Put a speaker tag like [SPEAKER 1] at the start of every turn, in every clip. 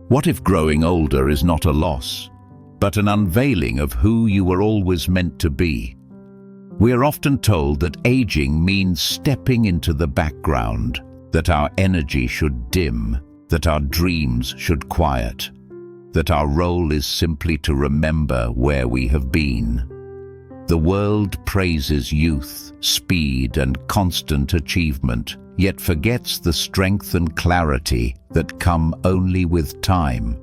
[SPEAKER 1] What if growing older is not a loss, but an unveiling of who you were always meant to be? We are often told that aging means stepping into the background, that our energy should dim, that our dreams should quiet, that our role is simply to remember where we have been. The world praises youth, speed, and constant achievement, yet forgets the strength and clarity that come only with time.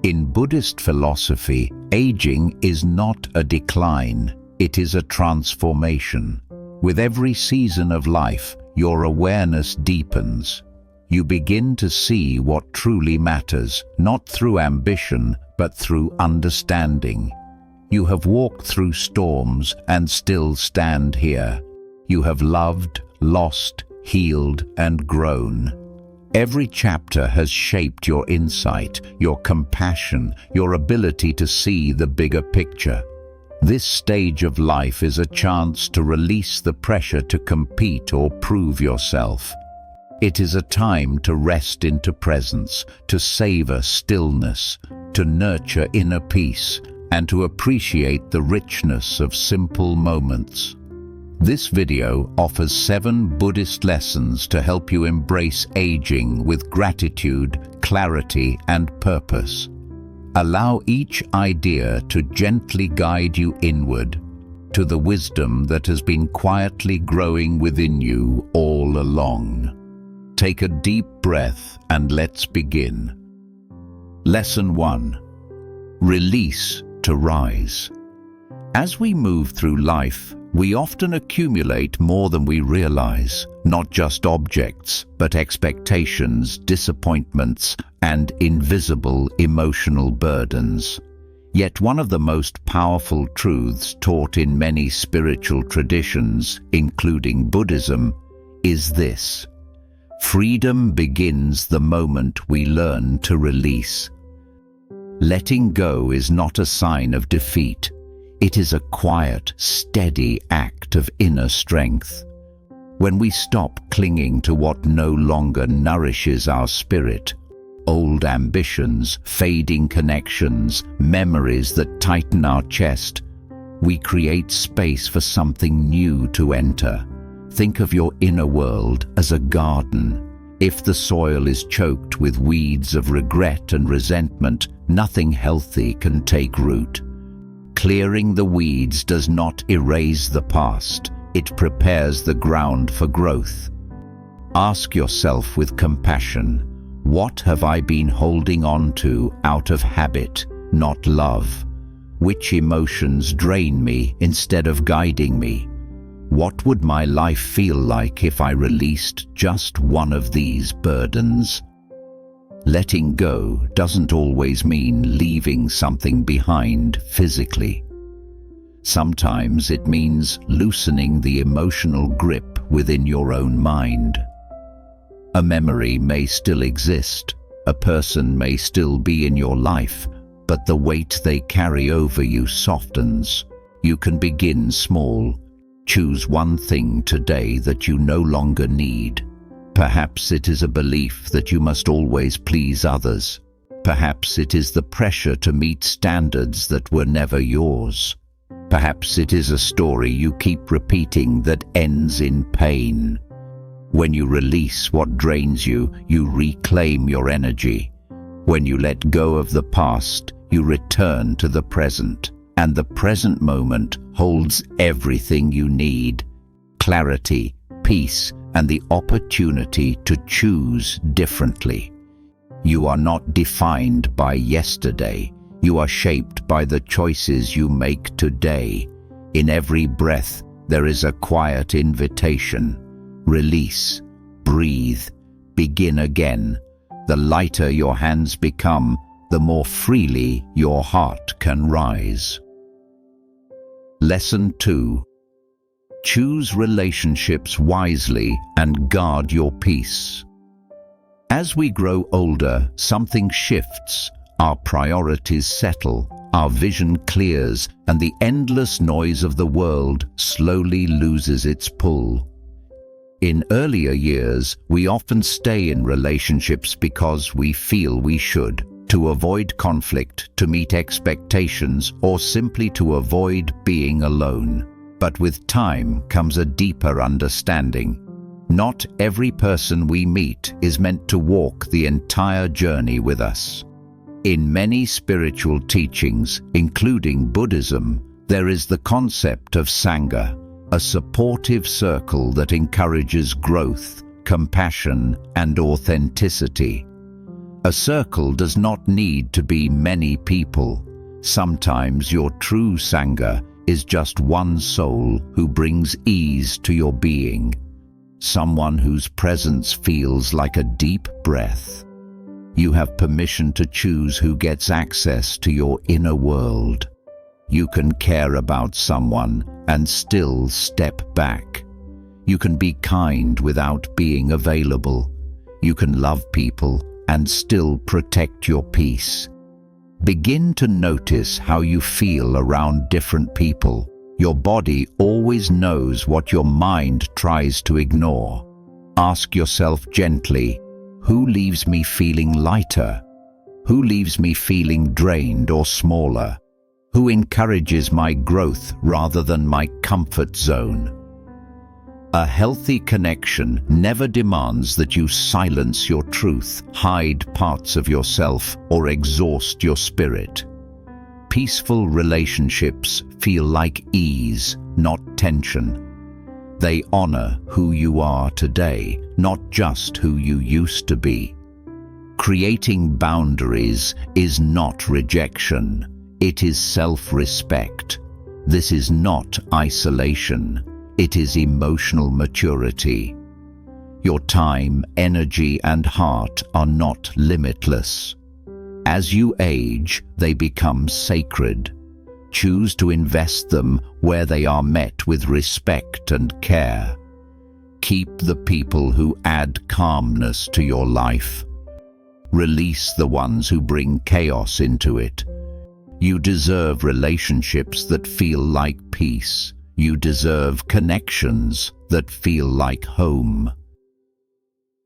[SPEAKER 1] In Buddhist philosophy, aging is not a decline, it is a transformation. With every season of life, your awareness deepens. You begin to see what truly matters, not through ambition, but through understanding. You have walked through storms and still stand here. You have loved, lost, healed, and grown. Every chapter has shaped your insight, your compassion, your ability to see the bigger picture. This stage of life is a chance to release the pressure to compete or prove yourself. It is a time to rest into presence, to savor stillness, to nurture inner peace, and to appreciate the richness of simple moments. This video offers 7 Buddhist lessons to help you embrace aging with gratitude, clarity, and purpose. Allow each idea to gently guide you inward, to the wisdom that has been quietly growing within you all along. Take a deep breath and let's begin. Lesson 1. Release to rise. As we move through life, we often accumulate more than we realize, not just objects, but expectations, disappointments, and invisible emotional burdens. Yet one of the most powerful truths taught in many spiritual traditions, including Buddhism, is this: freedom begins the moment we learn to release. Letting go is not a sign of defeat. It is a quiet, steady act of inner strength. When we stop clinging to what no longer nourishes our spirit, old ambitions, fading connections, memories that tighten our chest, we create space for something new to enter. Think of your inner world as a garden. If the soil is choked with weeds of regret and resentment, nothing healthy can take root. Clearing the weeds does not erase the past, it prepares the ground for growth. Ask yourself with compassion, what have I been holding on to out of habit, not love? Which emotions drain me instead of guiding me? What would my life feel like if I released just one of these burdens? Letting go doesn't always mean leaving something behind physically. Sometimes it means loosening the emotional grip within your own mind. A memory may still exist, a person may still be in your life, but the weight they carry over you softens. You can begin small. Choose one thing today that you no longer need. Perhaps it is a belief that you must always please others. Perhaps it is the pressure to meet standards that were never yours. Perhaps it is a story you keep repeating that ends in pain. When you release what drains you, you reclaim your energy. When you let go of the past, you return to the present. And the present moment holds everything you need: clarity, peace, and the opportunity to choose differently. You are not defined by yesterday. You are shaped by the choices you make today. In every breath, there is a quiet invitation. Release, breathe, begin again. The lighter your hands become, the more freely your heart can rise. Lesson 2. Choose relationships wisely and guard your peace. As we grow older, something shifts. Our priorities settle, our vision clears, and the endless noise of the world slowly loses its pull. In earlier years, we often stay in relationships because we feel we should, to avoid conflict, to meet expectations, or simply to avoid being alone. But with time comes a deeper understanding. Not every person we meet is meant to walk the entire journey with us. In many spiritual teachings, including Buddhism, there is the concept of Sangha, a supportive circle that encourages growth, compassion, and authenticity. A circle does not need to be many people. Sometimes your true Sangha is just one soul who brings ease to your being, someone whose presence feels like a deep breath. You have permission to choose who gets access to your inner world. You can care about someone and still step back. You can be kind without being available. You can love people and still protect your peace. Begin to notice how you feel around different people. Your body always knows what your mind tries to ignore. Ask yourself gently, who leaves me feeling lighter? Who leaves me feeling drained or smaller? Who encourages my growth rather than my comfort zone? A healthy connection never demands that you silence your truth, hide parts of yourself, or exhaust your spirit. Peaceful relationships feel like ease, not tension. They honor who you are today, not just who you used to be. Creating boundaries is not rejection. It is self-respect. This is not isolation. It is emotional maturity. Your time, energy, and heart are not limitless. As you age, they become sacred. Choose to invest them where they are met with respect and care. Keep the people who add calmness to your life. Release the ones who bring chaos into it. You deserve relationships that feel like peace. You deserve connections that feel like home.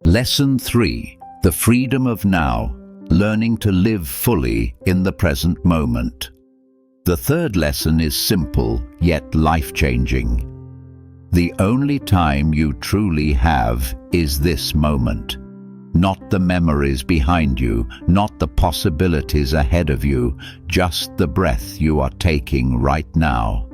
[SPEAKER 1] Lesson 3. The freedom of now. Learning to live fully in the present moment. The third lesson is simple, yet life-changing. The only time you truly have is this moment. Not the memories behind you, not the possibilities ahead of you, just the breath you are taking right now.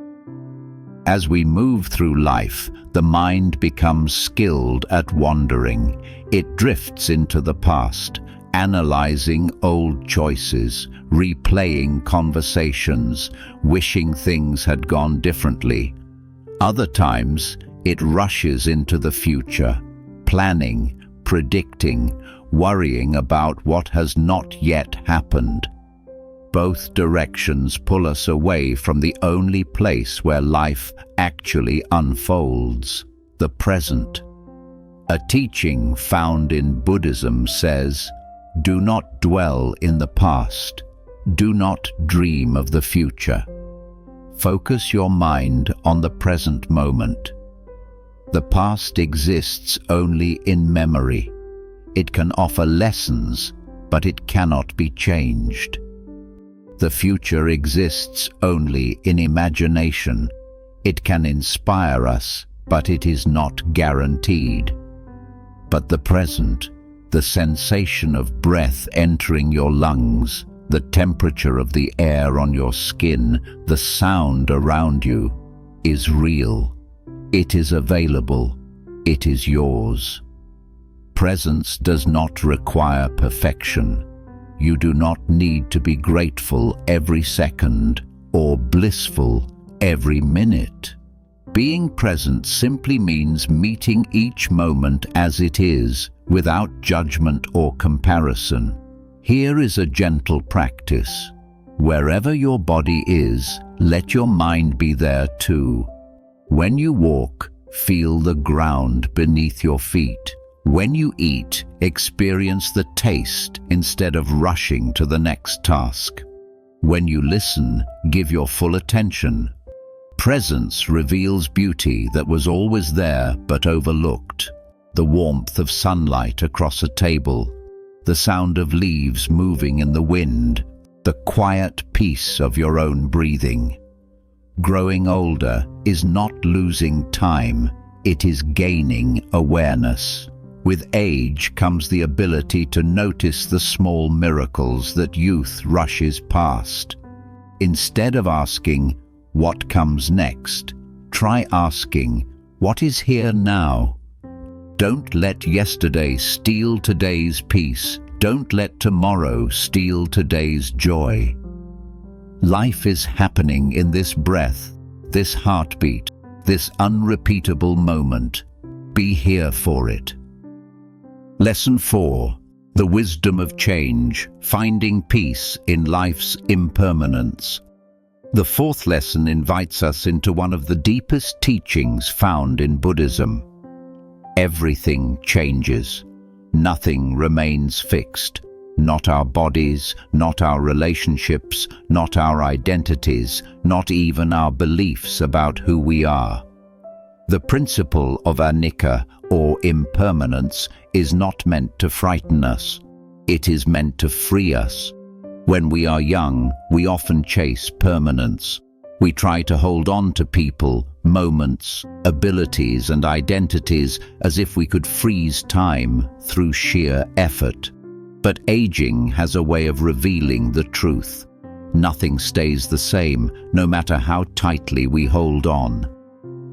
[SPEAKER 1] As we move through life, the mind becomes skilled at wandering. It drifts into the past, analyzing old choices, replaying conversations, wishing things had gone differently. Other times, it rushes into the future, planning, predicting, worrying about what has not yet happened. Both directions pull us away from the only place where life actually unfolds, the present. A teaching found in Buddhism says, "Do not dwell in the past. Do not dream of the future. Focus your mind on the present moment." The past exists only in memory. It can offer lessons, but it cannot be changed. The future exists only in imagination. It can inspire us, but it is not guaranteed. But the present, the sensation of breath entering your lungs, the temperature of the air on your skin, the sound around you, is real. It is available. It is yours. Presence does not require perfection. You do not need to be grateful every second or blissful every minute. Being present simply means meeting each moment as it is, without judgment or comparison. Here is a gentle practice. Wherever your body is, let your mind be there too. When you walk, feel the ground beneath your feet. When you eat, experience the taste instead of rushing to the next task. When you listen, give your full attention. Presence reveals beauty that was always there but overlooked. The warmth of sunlight across a table, the sound of leaves moving in the wind, the quiet peace of your own breathing. Growing older is not losing time, it is gaining awareness. With age comes the ability to notice the small miracles that youth rushes past. Instead of asking, "What comes next?" try asking, "What is here now?" Don't let yesterday steal today's peace. Don't let tomorrow steal today's joy. Life is happening in this breath, this heartbeat, this unrepeatable moment. Be here for it. Lesson 4. The wisdom of change, finding peace in life's impermanence. The fourth lesson invites us into one of the deepest teachings found in Buddhism. Everything changes. Nothing remains fixed. Not our bodies, not our relationships, not our identities, not even our beliefs about who we are. The principle of anicca, or impermanence, is not meant to frighten us. It is meant to free us. When we are young, we often chase permanence. We try to hold on to people, moments, abilities and identities as if we could freeze time through sheer effort. But aging has a way of revealing the truth. Nothing stays the same, no matter how tightly we hold on.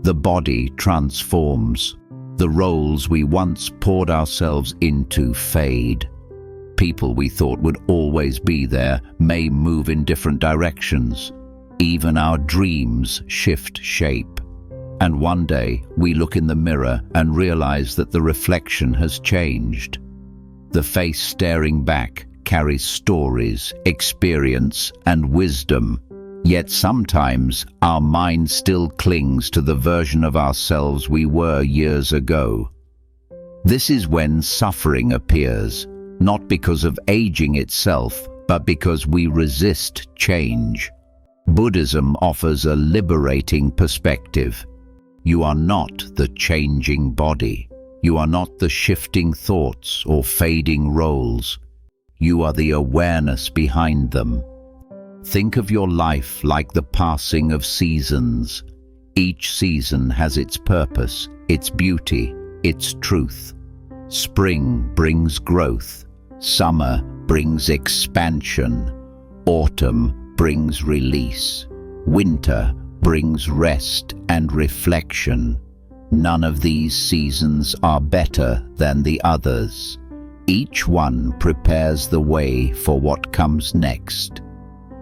[SPEAKER 1] The body transforms. The roles we once poured ourselves into fade. People we thought would always be there may move in different directions. Even our dreams shift shape. And one day we look in the mirror and realize that the reflection has changed. The face staring back carries stories, experience, and wisdom. Yet sometimes our mind still clings to the version of ourselves we were years ago. This is when suffering appears, not because of aging itself, but because we resist change. Buddhism offers a liberating perspective. You are not the changing body. You are not the shifting thoughts or fading roles. You are the awareness behind them. Think of your life like the passing of seasons. Each season has its purpose, its beauty, its truth. Spring brings growth. Summer brings expansion. Autumn brings release. Winter brings rest and reflection. None of these seasons are better than the others. Each one prepares the way for what comes next.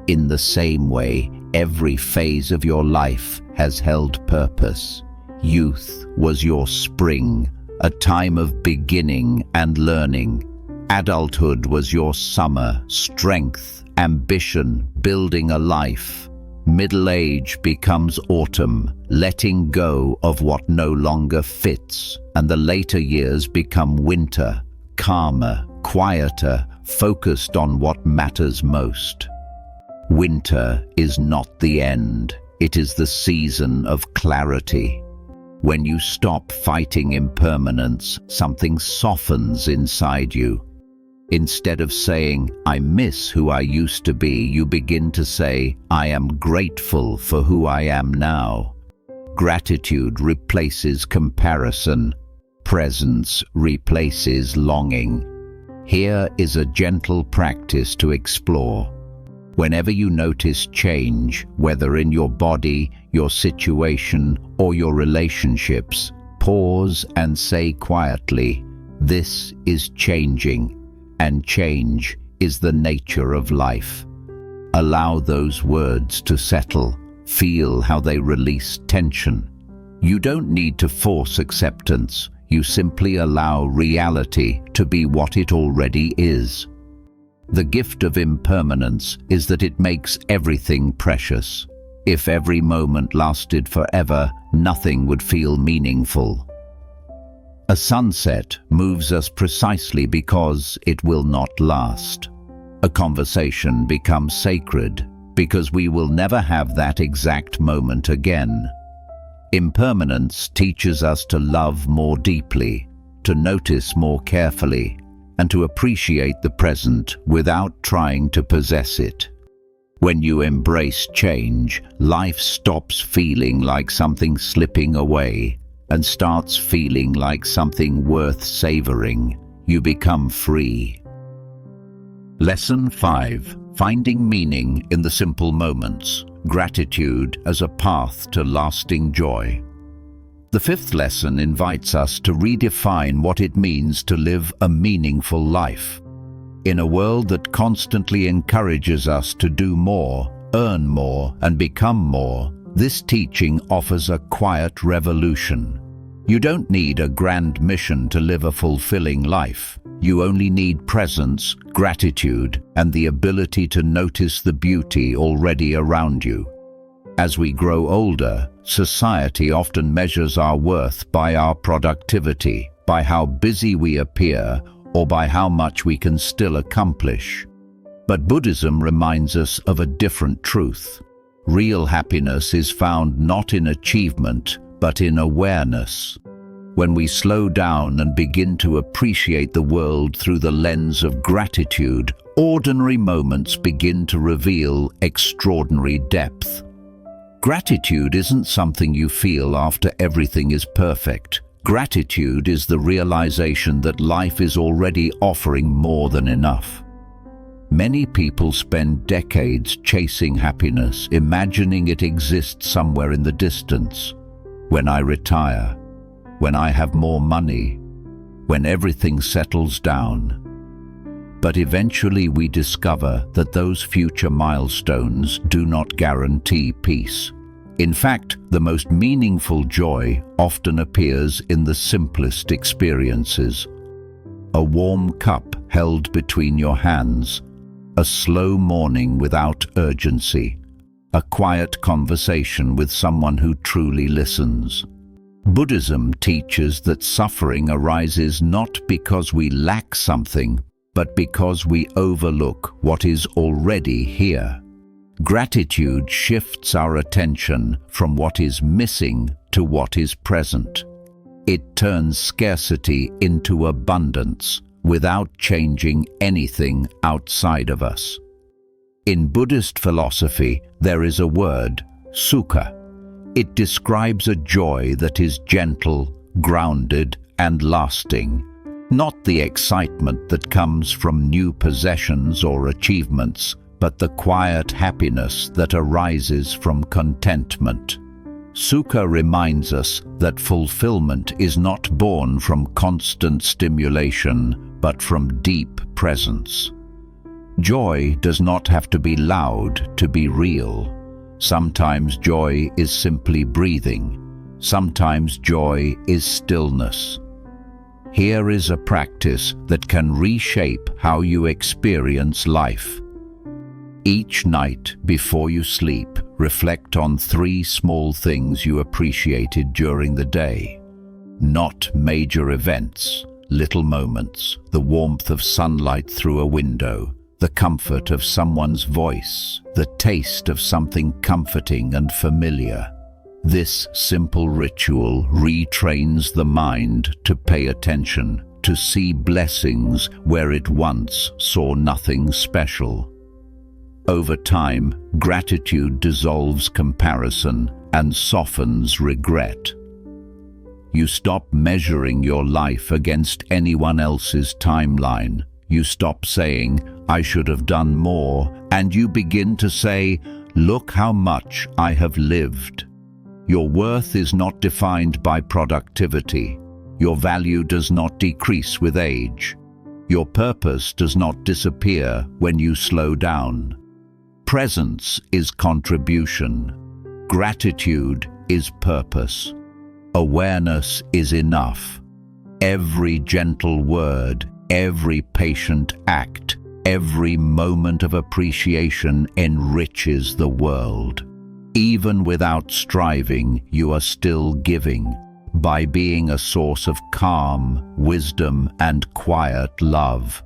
[SPEAKER 1] In the same way, every phase of your life has held purpose. Youth was your spring, a time of beginning and learning. Adulthood was your summer, strength, ambition, building a life. Middle age becomes autumn, letting go of what no longer fits, and the later years become winter, calmer, quieter, focused on what matters most. Winter is not the end, it is the season of clarity. When you stop fighting impermanence, something softens inside you. Instead of saying, "I miss who I used to be," you begin to say, "I am grateful for who I am now." Gratitude replaces comparison. Presence replaces longing. Here is a gentle practice to explore. Whenever you notice change, whether in your body, your situation, or your relationships, pause and say quietly, "This is changing." And change is the nature of life. Allow those words to settle. Feel how they release tension. You don't need to force acceptance. You simply allow reality to be what it already is. The gift of impermanence is that it makes everything precious. If every moment lasted forever, nothing would feel meaningful. A sunset moves us precisely because it will not last. A conversation becomes sacred because we will never have that exact moment again. Impermanence teaches us to love more deeply, to notice more carefully, and to appreciate the present without trying to possess it. When you embrace change, life stops feeling like something slipping away and starts feeling like something worth savoring. You become free. Lesson 5. Finding meaning in the simple moments. Gratitude as a path to lasting joy. The fifth lesson invites us to redefine what it means to live a meaningful life. In a world that constantly encourages us to do more, earn more, and become more, this teaching offers a quiet revolution. You don't need a grand mission to live a fulfilling life. You only need presence, gratitude, and the ability to notice the beauty already around you. As we grow older, society often measures our worth by our productivity, by how busy we appear, or by how much we can still accomplish. But Buddhism reminds us of a different truth. Real happiness is found not in achievement, but in awareness. When we slow down and begin to appreciate the world through the lens of gratitude, ordinary moments begin to reveal extraordinary depth. Gratitude isn't something you feel after everything is perfect. Gratitude is the realization that life is already offering more than enough. Many people spend decades chasing happiness, imagining it exists somewhere in the distance. When I retire, when I have more money, when everything settles down. But eventually we discover that those future milestones do not guarantee peace. In fact, the most meaningful joy often appears in the simplest experiences. A warm cup held between your hands, a slow morning without urgency, a quiet conversation with someone who truly listens. Buddhism teaches that suffering arises not because we lack something, but because we overlook what is already here. Gratitude shifts our attention from what is missing to what is present. It turns scarcity into abundance without changing anything outside of us. In Buddhist philosophy, there is a word, sukha. It describes a joy that is gentle, grounded, and lasting, not the excitement that comes from new possessions or achievements, but the quiet happiness that arises from contentment. Sukha reminds us that fulfillment is not born from constant stimulation, but from deep presence. Joy does not have to be loud to be real. Sometimes joy is simply breathing. Sometimes joy is stillness. Here is a practice that can reshape how you experience life. Each night before you sleep, reflect on 3 small things you appreciated during the day. Not major events, little moments, the warmth of sunlight through a window, the comfort of someone's voice, the taste of something comforting and familiar. This simple ritual retrains the mind to pay attention, to see blessings where it once saw nothing special. Over time, gratitude dissolves comparison and softens regret. You stop measuring your life against anyone else's timeline. You stop saying, "I should have done more," and you begin to say, "Look how much I have lived." Your worth is not defined by productivity. Your value does not decrease with age. Your purpose does not disappear when you slow down. Presence is contribution. Gratitude is purpose. Awareness is enough. Every gentle word, every patient act, every moment of appreciation enriches the world. Even without striving, you are still giving, by being a source of calm, wisdom, and quiet love.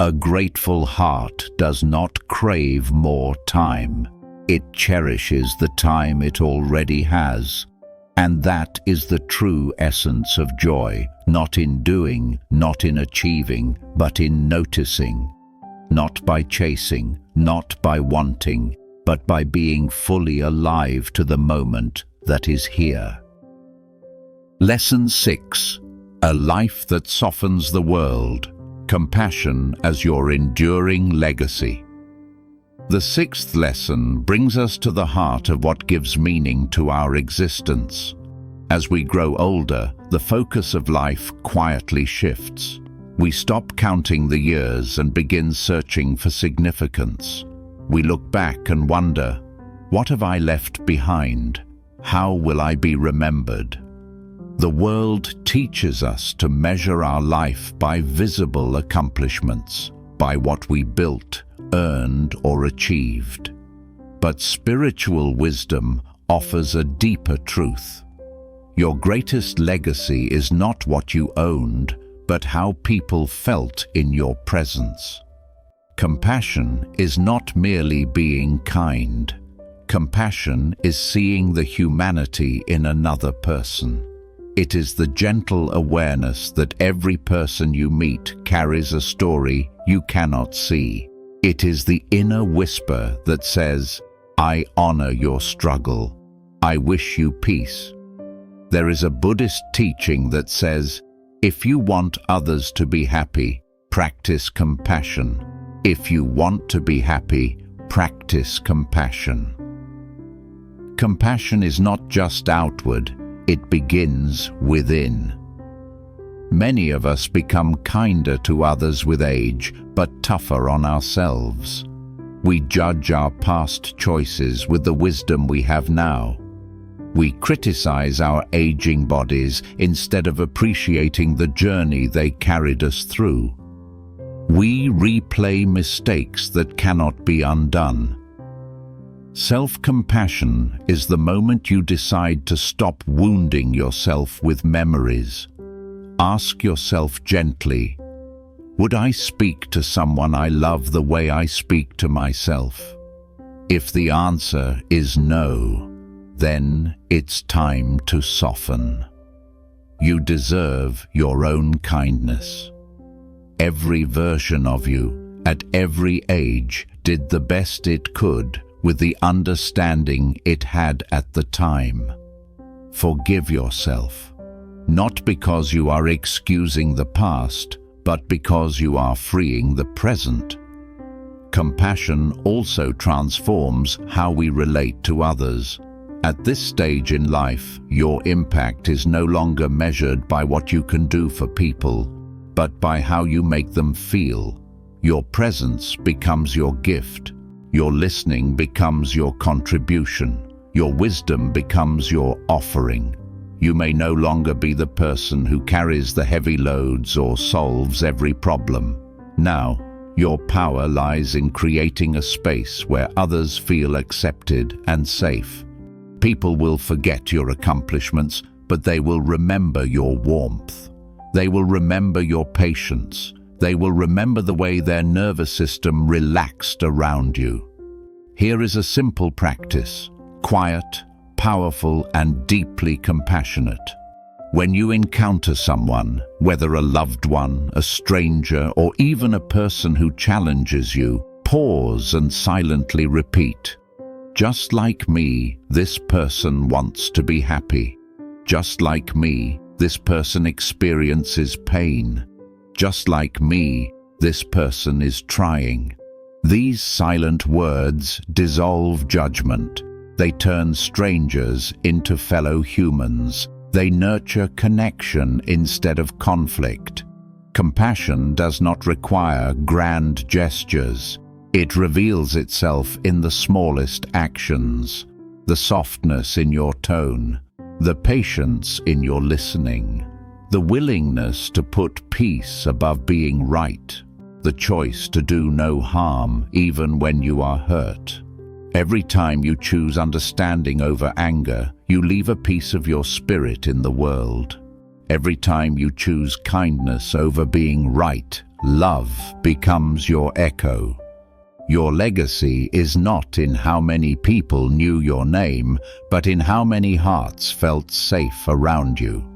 [SPEAKER 1] A grateful heart does not crave more time. It cherishes the time it already has. And that is the true essence of joy, not in doing, not in achieving, but in noticing. Not by chasing, not by wanting, but by being fully alive to the moment that is here. Lesson 6. A life that softens the world. Compassion as your enduring legacy. The sixth lesson brings us to the heart of what gives meaning to our existence. As we grow older, the focus of life quietly shifts. We stop counting the years and begin searching for significance. We look back and wonder, what have I left behind? How will I be remembered? The world teaches us to measure our life by visible accomplishments, by what we built, earned, or achieved. But spiritual wisdom offers a deeper truth. Your greatest legacy is not what you owned, but how people felt in your presence. Compassion is not merely being kind. Compassion is seeing the humanity in another person. It is the gentle awareness that every person you meet carries a story you cannot see. It is the inner whisper that says, I honor your struggle. I wish you peace. There is a Buddhist teaching that says, if you want others to be happy, practice compassion. If you want to be happy, practice compassion. Compassion is not just outward, it begins within. Many of us become kinder to others with age, but tougher on ourselves. We judge our past choices with the wisdom we have now. We criticize our aging bodies instead of appreciating the journey they carried us through. We replay mistakes that cannot be undone. Self-compassion is the moment you decide to stop wounding yourself with memories. Ask yourself gently, would I speak to someone I love the way I speak to myself? If the answer is no, then it's time to soften. You deserve your own kindness. Every version of you, at every age, did the best it could with the understanding it had at the time. Forgive yourself, not because you are excusing the past, but because you are freeing the present. Compassion also transforms how we relate to others. At this stage in life, your impact is no longer measured by what you can do for people, but by how you make them feel. Your presence becomes your gift. Your listening becomes your contribution. Your wisdom becomes your offering. You may no longer be the person who carries the heavy loads or solves every problem. Now, your power lies in creating a space where others feel accepted and safe. People will forget your accomplishments, but they will remember your warmth. They will remember your patience. They will remember the way their nervous system relaxed around you. Here is a simple practice, quiet, powerful, and deeply compassionate. When you encounter someone, whether a loved one, a stranger, or even a person who challenges you, pause and silently repeat, just like me, this person wants to be happy. Just like me, this person experiences pain. Just like me, this person is trying. These silent words dissolve judgment. They turn strangers into fellow humans. They nurture connection instead of conflict. Compassion does not require grand gestures. It reveals itself in the smallest actions, the softness in your tone, the patience in your listening, the willingness to put peace above being right, the choice to do no harm even when you are hurt. Every time you choose understanding over anger, you leave a piece of your spirit in the world. Every time you choose kindness over being right, love becomes your echo. Your legacy is not in how many people knew your name, but in how many hearts felt safe around you.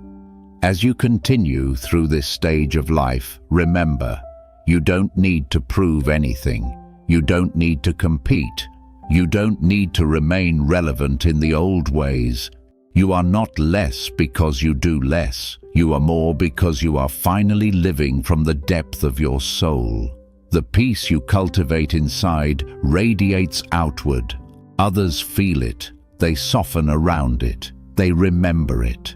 [SPEAKER 1] As you continue through this stage of life, remember, you don't need to prove anything. You don't need to compete. You don't need to remain relevant in the old ways. You are not less because you do less. You are more because you are finally living from the depth of your soul. The peace you cultivate inside radiates outward. Others feel it. They soften around it. They remember it.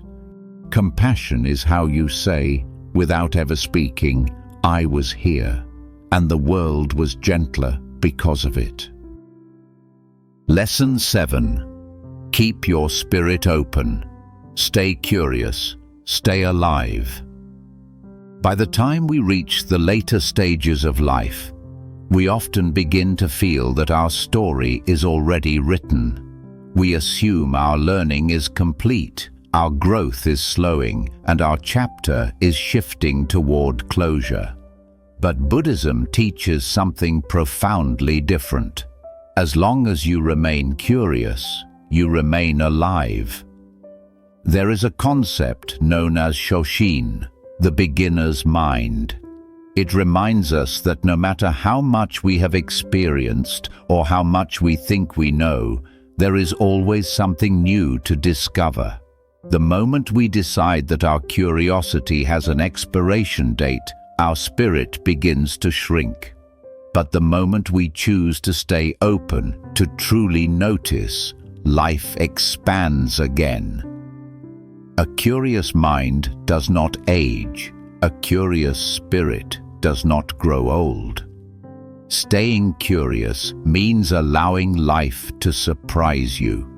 [SPEAKER 1] Compassion is how you say, without ever speaking, I was here, and the world was gentler because of it. Lesson 7. Keep your spirit open. Stay curious. Stay alive. By the time we reach the later stages of life, we often begin to feel that our story is already written. We assume our learning is complete, our growth is slowing, and our chapter is shifting toward closure. But Buddhism teaches something profoundly different. As long as you remain curious, you remain alive. There is a concept known as Shoshin, the beginner's mind. It reminds us that no matter how much we have experienced or how much we think we know, there is always something new to discover. The moment we decide that our curiosity has an expiration date, our spirit begins to shrink. But the moment we choose to stay open, to truly notice, life expands again. A curious mind does not age. A curious spirit does not grow old. Staying curious means allowing life to surprise you.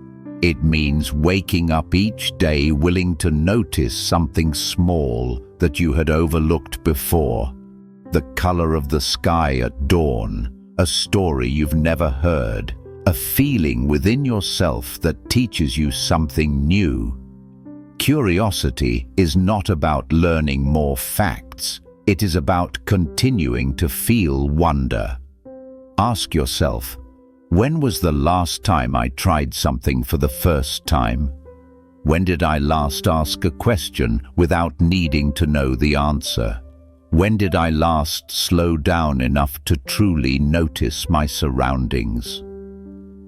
[SPEAKER 1] It means waking up each day willing to notice something small that you had overlooked before. The color of the sky at dawn, a story you've never heard, a feeling within yourself that teaches you something new. Curiosity is not about learning more facts. It is about continuing to feel wonder. Ask yourself, when was the last time I tried something for the first time? When did I last ask a question without needing to know the answer? When did I last slow down enough to truly notice my surroundings?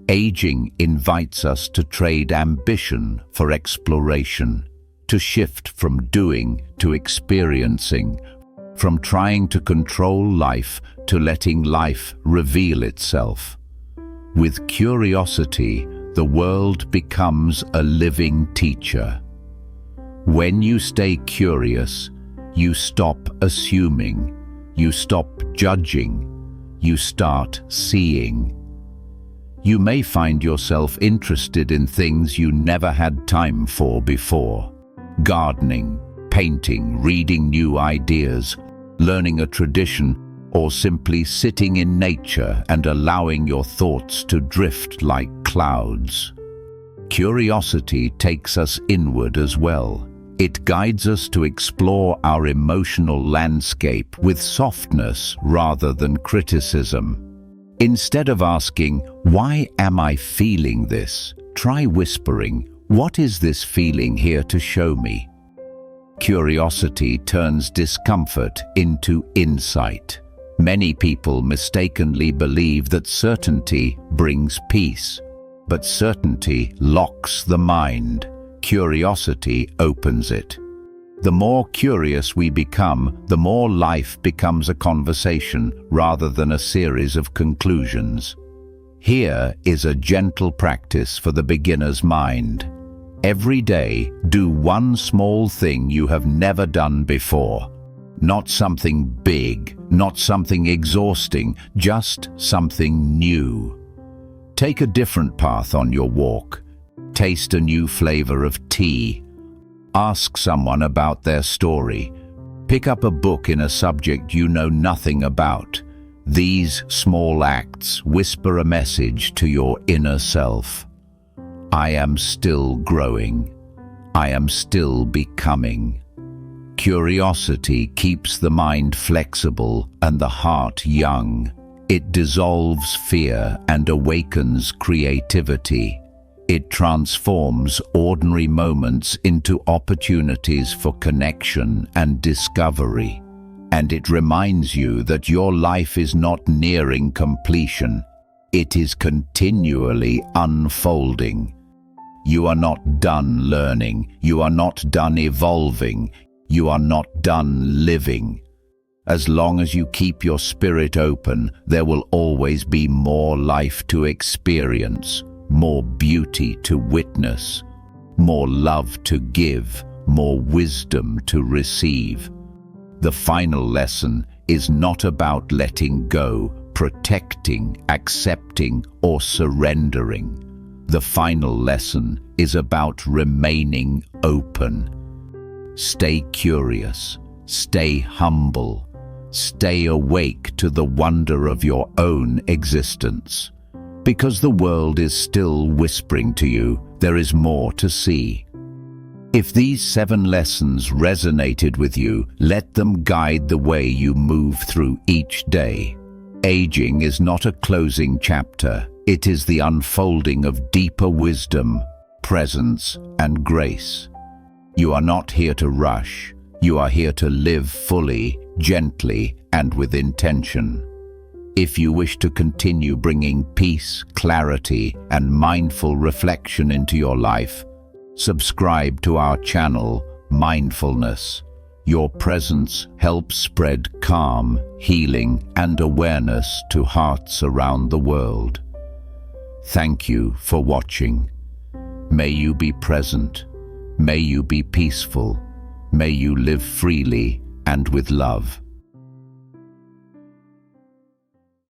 [SPEAKER 1] Aging invites us to trade ambition for exploration, to shift from doing to experiencing, from trying to control life to letting life reveal itself. With curiosity, the world becomes a living teacher. When you stay curious, you stop assuming, you stop judging, you start seeing. You may find yourself interested in things you never had time for before. Gardening, painting, reading new ideas, learning a tradition, or simply sitting in nature and allowing your thoughts to drift like clouds. Curiosity takes us inward as well. It guides us to explore our emotional landscape with softness rather than criticism. Instead of asking, "Why am I feeling this?" try whispering, "What is this feeling here to show me?" Curiosity turns discomfort into insight. Many people mistakenly believe that certainty brings peace, but certainty locks the mind. Curiosity opens it. The more curious we become, the more life becomes a conversation rather than a series of conclusions. Here is a gentle practice for the beginner's mind. Every day, do one small thing you have never done before. Not something big, not something exhausting, just something new. Take a different path on your walk. Taste a new flavor of tea. Ask someone about their story. Pick up a book in a subject you know nothing about. These small acts whisper a message to your inner self. I am still growing. I am still becoming. Curiosity keeps the mind flexible and the heart young. It dissolves fear and awakens creativity. It transforms ordinary moments into opportunities for connection and discovery. And it reminds you that your life is not nearing completion. It is continually unfolding. You are not done learning. You are not done evolving. You are not done living. As long as you keep your spirit open, there will always be more life to experience, more beauty to witness, more love to give, more wisdom to receive. The final lesson is not about letting go, protecting, accepting, or surrendering. The final lesson is about remaining open. Stay curious, stay humble, stay awake to the wonder of your own existence. Because the world is still whispering to you, there is more to see. If these 7 lessons resonated with you, let them guide the way you move through each day. Aging is not a closing chapter. It is the unfolding of deeper wisdom, presence, and grace. You are not here to rush. You are here to live fully, gently, and with intention. If you wish to continue bringing peace, clarity, and mindful reflection into your life, subscribe to our channel, Mindfulness. Your presence helps spread calm, healing, and awareness to hearts around the world. Thank you for watching. May you be present. May you be peaceful. May you live freely and with love.